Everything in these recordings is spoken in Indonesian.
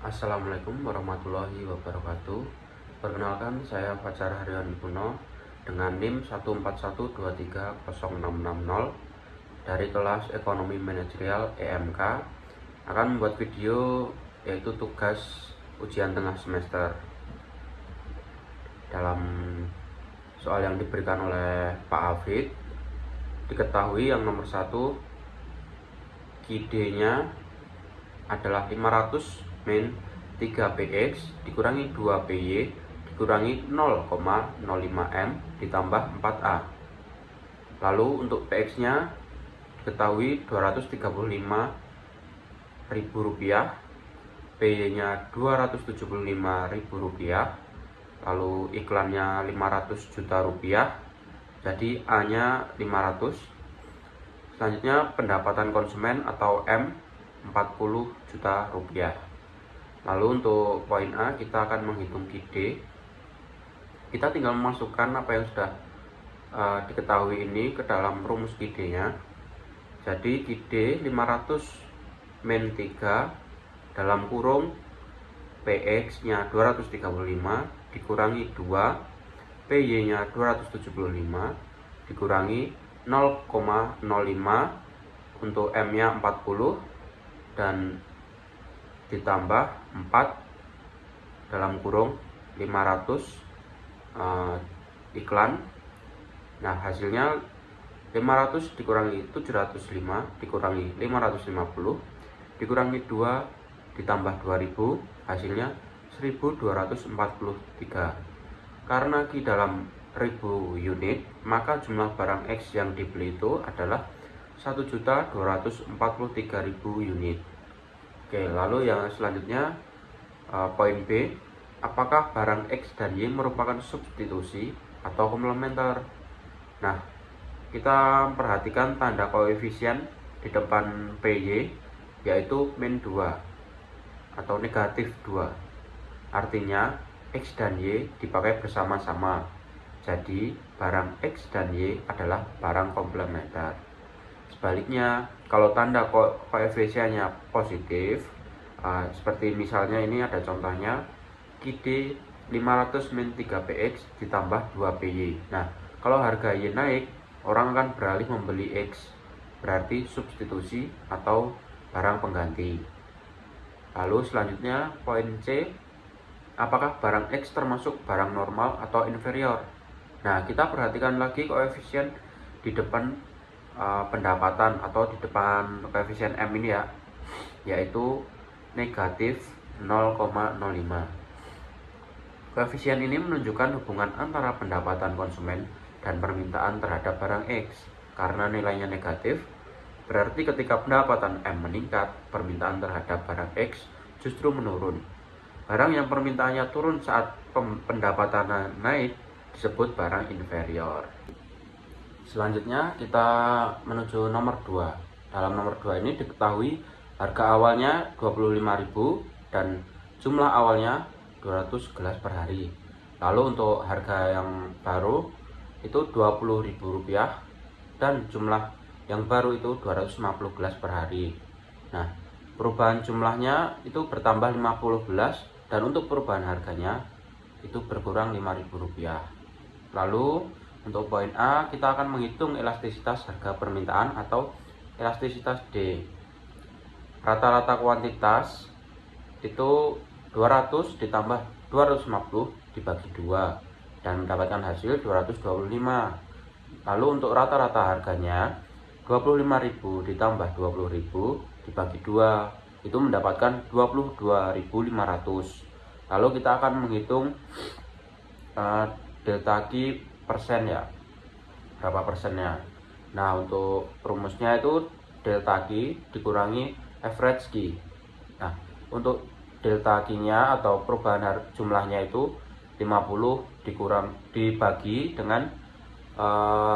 Assalamualaikum warahmatullahi wabarakatuh. Perkenalkan, saya Fajar Haryan Ibuno dengan NIM 14123060 dari kelas Ekonomi Manajerial EMK akan membuat video yaitu tugas ujian tengah semester. Dalam soal yang diberikan oleh Pak Hafid, diketahui yang nomor 1 KID-nya adalah 500 min 3px dikurangi 2py dikurangi 0,05m ditambah 4a. Lalu untuk px nya diketahui Rp235.000, py nya Rp275.000, lalu iklannya Rp500 juta, jadi a nya 500. Selanjutnya pendapatan konsumen atau M Rp40 juta. Lalu untuk poin A kita akan menghitung KID. Kita tinggal memasukkan apa yang sudah diketahui ini ke dalam rumus KID-nya. Jadi KID 500 min 3 dalam kurung PX nya 235 dikurangi 2, PY nya 275 dikurangi 0,05, untuk M nya 40 dan ditambah 4 dalam kurung 500 iklan. Nah, hasilnya 500 dikurangi 705 dikurangi 550 dikurangi 2 ditambah 2000, hasilnya 1243. Karena Ki dalam 1000 unit, maka jumlah barang X yang dibeli itu adalah 1.243.000 unit. Oke, lalu yang selanjutnya poin B, apakah barang X dan Y merupakan substitusi atau komplementer? Nah, kita perhatikan tanda koefisien di depan PY yaitu min 2 atau negatif 2. Artinya X dan Y dipakai bersama-sama. Jadi barang X dan Y adalah barang komplementer. Sebaliknya, kalau tanda koefisiennya positif, seperti misalnya ini ada contohnya KID 500 min 3px ditambah 2py. Nah, kalau harga Y naik, orang akan beralih membeli X, berarti substitusi atau barang pengganti. Lalu selanjutnya poin C, apakah barang X termasuk barang normal atau inferior? Nah, kita perhatikan lagi koefisien di depan pendapatan atau di depan koefisien M ini ya, yaitu negatif 0,05. Koefisien ini menunjukkan hubungan antara pendapatan konsumen dan permintaan terhadap barang X. Karena nilainya negatif, berarti ketika pendapatan M meningkat, permintaan terhadap barang X justru menurun. Barang yang permintaannya turun saat pendapatannya naik disebut barang inferior. Selanjutnya kita menuju nomor 2. Dalam nomor 2 ini diketahui harga awalnya 25.000 dan jumlah awalnya 200 gelas per hari. Lalu untuk harga yang baru itu Rp20.000 dan jumlah yang baru itu 250 gelas per hari. Nah, perubahan jumlahnya itu bertambah 50 gelas dan untuk perubahan harganya itu berkurang Rp5.000. Lalu untuk poin A, kita akan menghitung elastisitas harga permintaan atau elastisitas D. Rata-rata kuantitas itu 200 ditambah 250 dibagi 2 dan mendapatkan hasil 225. Lalu untuk rata-rata harganya 25.000 ditambah 20.000 dibagi 2 itu mendapatkan 22.500. Lalu kita akan menghitung delta Q persen ya, berapa persennya. Nah, untuk rumusnya itu delta Q dikurangi average Q. Nah, untuk delta Q nya atau perubahan jumlahnya itu 50 dibagi dengan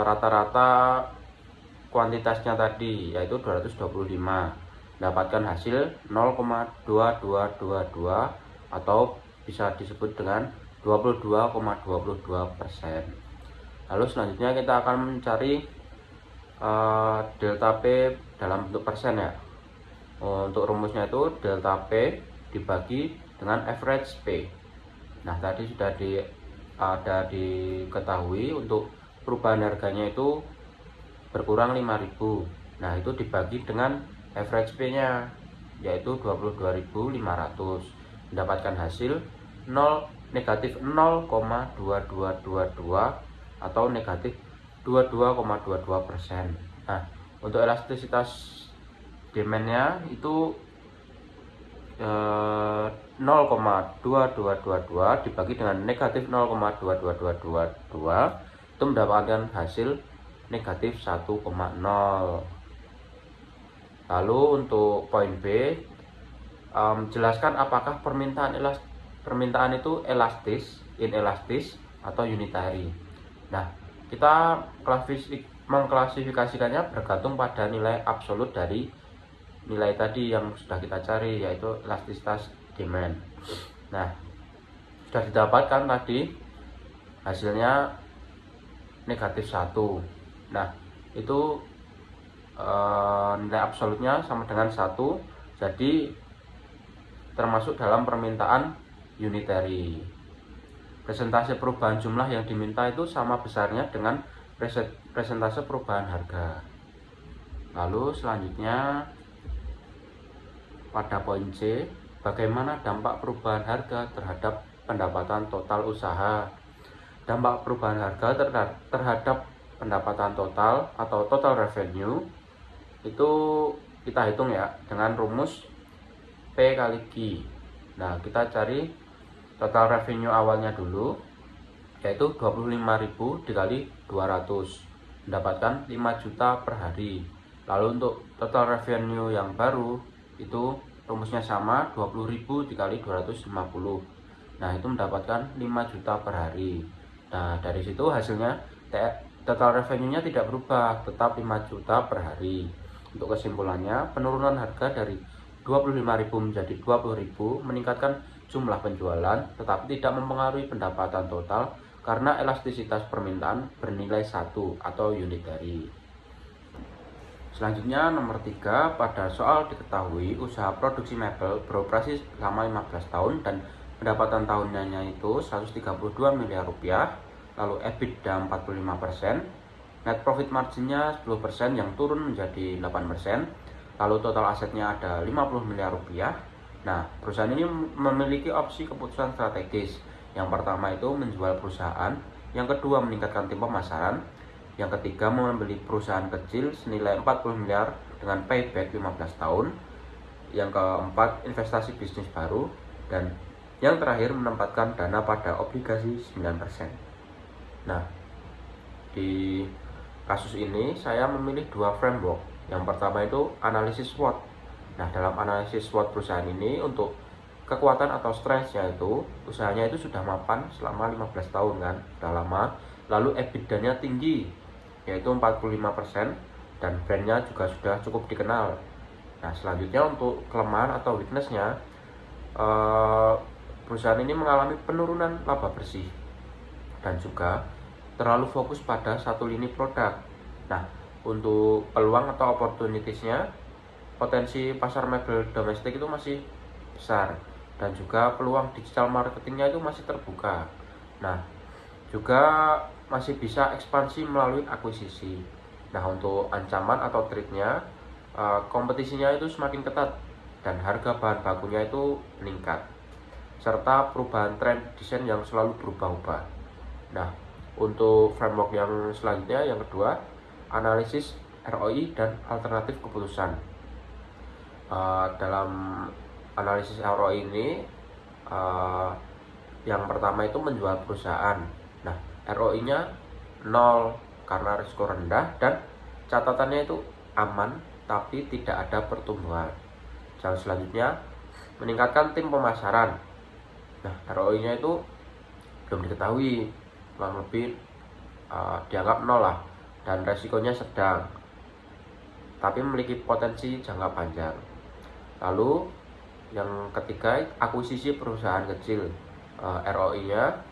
rata-rata kuantitasnya tadi yaitu 225, mendapatkan hasil 0,2222 atau bisa disebut dengan 22,22%. Lalu selanjutnya kita akan mencari delta P dalam bentuk persen ya. Untuk rumusnya itu delta P dibagi dengan average P. Nah, tadi sudah diketahui untuk perubahan harganya itu berkurang 5.000. Nah, itu dibagi dengan average P-nya yaitu 22.500, mendapatkan hasil negatif 0,2222 atau negatif 22,22%. Nah, untuk elastisitas demand-nya itu 0,2222 dibagi dengan negatif 0,2222 itu mendapatkan hasil negatif 1,0. Lalu untuk poin B, jelaskan apakah permintaan itu elastis, inelastis, atau unitary. Nah, kita mengklasifikasikannya bergantung pada nilai absolut dari nilai tadi yang sudah kita cari, yaitu elastisitas demand. Nah, sudah didapatkan tadi hasilnya negatif 1. Nah, itu nilai absolutnya sama dengan 1, jadi termasuk dalam permintaan unitary. Presentase perubahan jumlah yang diminta itu sama besarnya dengan presentase perubahan harga. Lalu selanjutnya pada poin C, bagaimana dampak perubahan harga terhadap pendapatan total usaha. Dampak perubahan harga terhadap pendapatan total atau total revenue itu kita hitung ya dengan rumus P kali Q. Nah, kita cari total revenue awalnya dulu, yaitu 25.000 dikali 200, mendapatkan 5 juta per hari. Lalu untuk total revenue yang baru itu rumusnya sama, 20.000 dikali 250. Nah, itu mendapatkan 5 juta per hari. Nah, dari situ hasilnya total revenue-nya tidak berubah, tetap 5 juta per hari. Untuk kesimpulannya, penurunan harga dari 25.000 menjadi 20.000 meningkatkan jumlah penjualan, tetapi tidak mempengaruhi pendapatan total karena elastisitas permintaan bernilai 1 atau unitary. Selanjutnya nomor 3, pada soal diketahui usaha produksi mebel beroperasi selama 15 tahun dan pendapatan tahunannya itu 132 miliar rupiah, lalu EBITDA 45%, net profit marginnya 10% yang turun menjadi 8%, lalu total asetnya ada 50 miliar rupiah. Nah, perusahaan ini memiliki opsi keputusan strategis. Yang pertama itu menjual perusahaan, yang kedua meningkatkan tim pemasaran, yang ketiga membeli perusahaan kecil senilai 40 miliar dengan payback 15 tahun, yang keempat investasi bisnis baru, dan yang terakhir menempatkan dana pada obligasi 9%. Nah, di kasus ini saya memilih dua framework. Yang pertama itu analisis SWOT. Nah, dalam analisis SWOT perusahaan ini untuk kekuatan atau strength-nya itu usahanya itu sudah mapan selama 15 tahun kan, sudah lama. Lalu EBITDA-nya tinggi yaitu 45% dan brand-nya juga sudah cukup dikenal. Nah, selanjutnya untuk kelemahan atau weakness-nya, perusahaan ini mengalami penurunan laba bersih dan juga terlalu fokus pada satu lini produk. Nah, untuk peluang atau opportunities-nya, potensi pasar mebel domestik itu masih besar dan juga peluang digital marketingnya itu masih terbuka. Nah, juga masih bisa ekspansi melalui akuisisi. Nah, untuk ancaman atau threat-nya, kompetisinya itu semakin ketat dan harga bahan bakunya itu meningkat, serta perubahan tren desain yang selalu berubah-ubah. Nah, untuk framework yang selanjutnya, yang kedua, analisis ROI dan alternatif keputusan. Dalam analisis ROI ini, yang pertama itu menjual perusahaan. Nah, ROI-nya 0 karena risiko rendah dan catatannya itu aman tapi tidak ada pertumbuhan. Yang selanjutnya, meningkatkan tim pemasaran. Nah, ROI-nya itu belum diketahui, kurang lebih dianggap 0 lah, dan resikonya sedang tapi memiliki potensi jangka panjang. Lalu yang ketiga, akuisisi perusahaan kecil. ROI-nya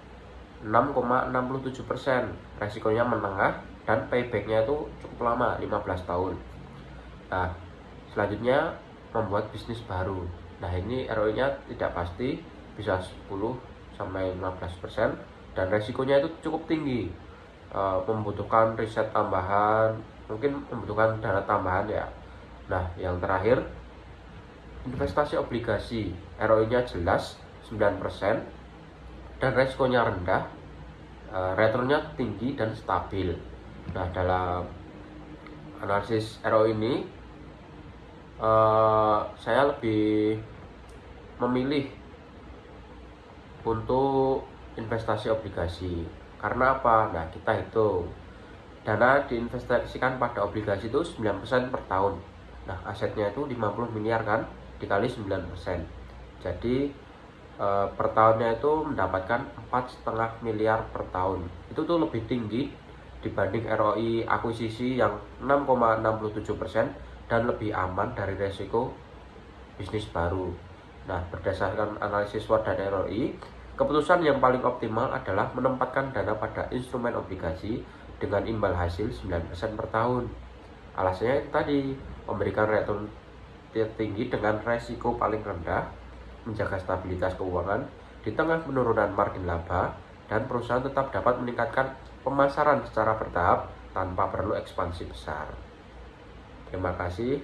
6,67%, resikonya menengah dan payback-nya itu cukup lama, 15 tahun. Nah, selanjutnya membuat bisnis baru. Nah, ini ROI-nya tidak pasti, bisa 10 sampai 15%, dan resikonya itu cukup tinggi. Membutuhkan riset tambahan, mungkin membutuhkan dana tambahan ya. Nah, yang terakhir, investasi obligasi, ROI-nya jelas 9%, dan resikonya rendah, returnnya tinggi dan stabil. Nah, dalam analisis ROI ini, saya lebih memilih untuk investasi obligasi. Karena apa? Nah, kita hitung dana diinvestasikan pada obligasi itu 9% per tahun. Nah, asetnya itu 50 miliar kan, dikali 9%. Jadi per tahunnya itu mendapatkan 4,5 miliar per tahun. Itu tuh lebih tinggi dibanding ROI akuisisi yang 6,67% dan lebih aman dari resiko bisnis baru. Nah, berdasarkan analisis SWOT dan ROI, keputusan yang paling optimal adalah menempatkan dana pada instrumen obligasi dengan imbal hasil 9% per tahun. Alasannya itu tadi, memberikan return tinggi dengan resiko paling rendah, menjaga stabilitas keuangan di tengah penurunan margin laba, dan perusahaan tetap dapat meningkatkan pemasaran secara bertahap tanpa perlu ekspansi besar. Terima kasih.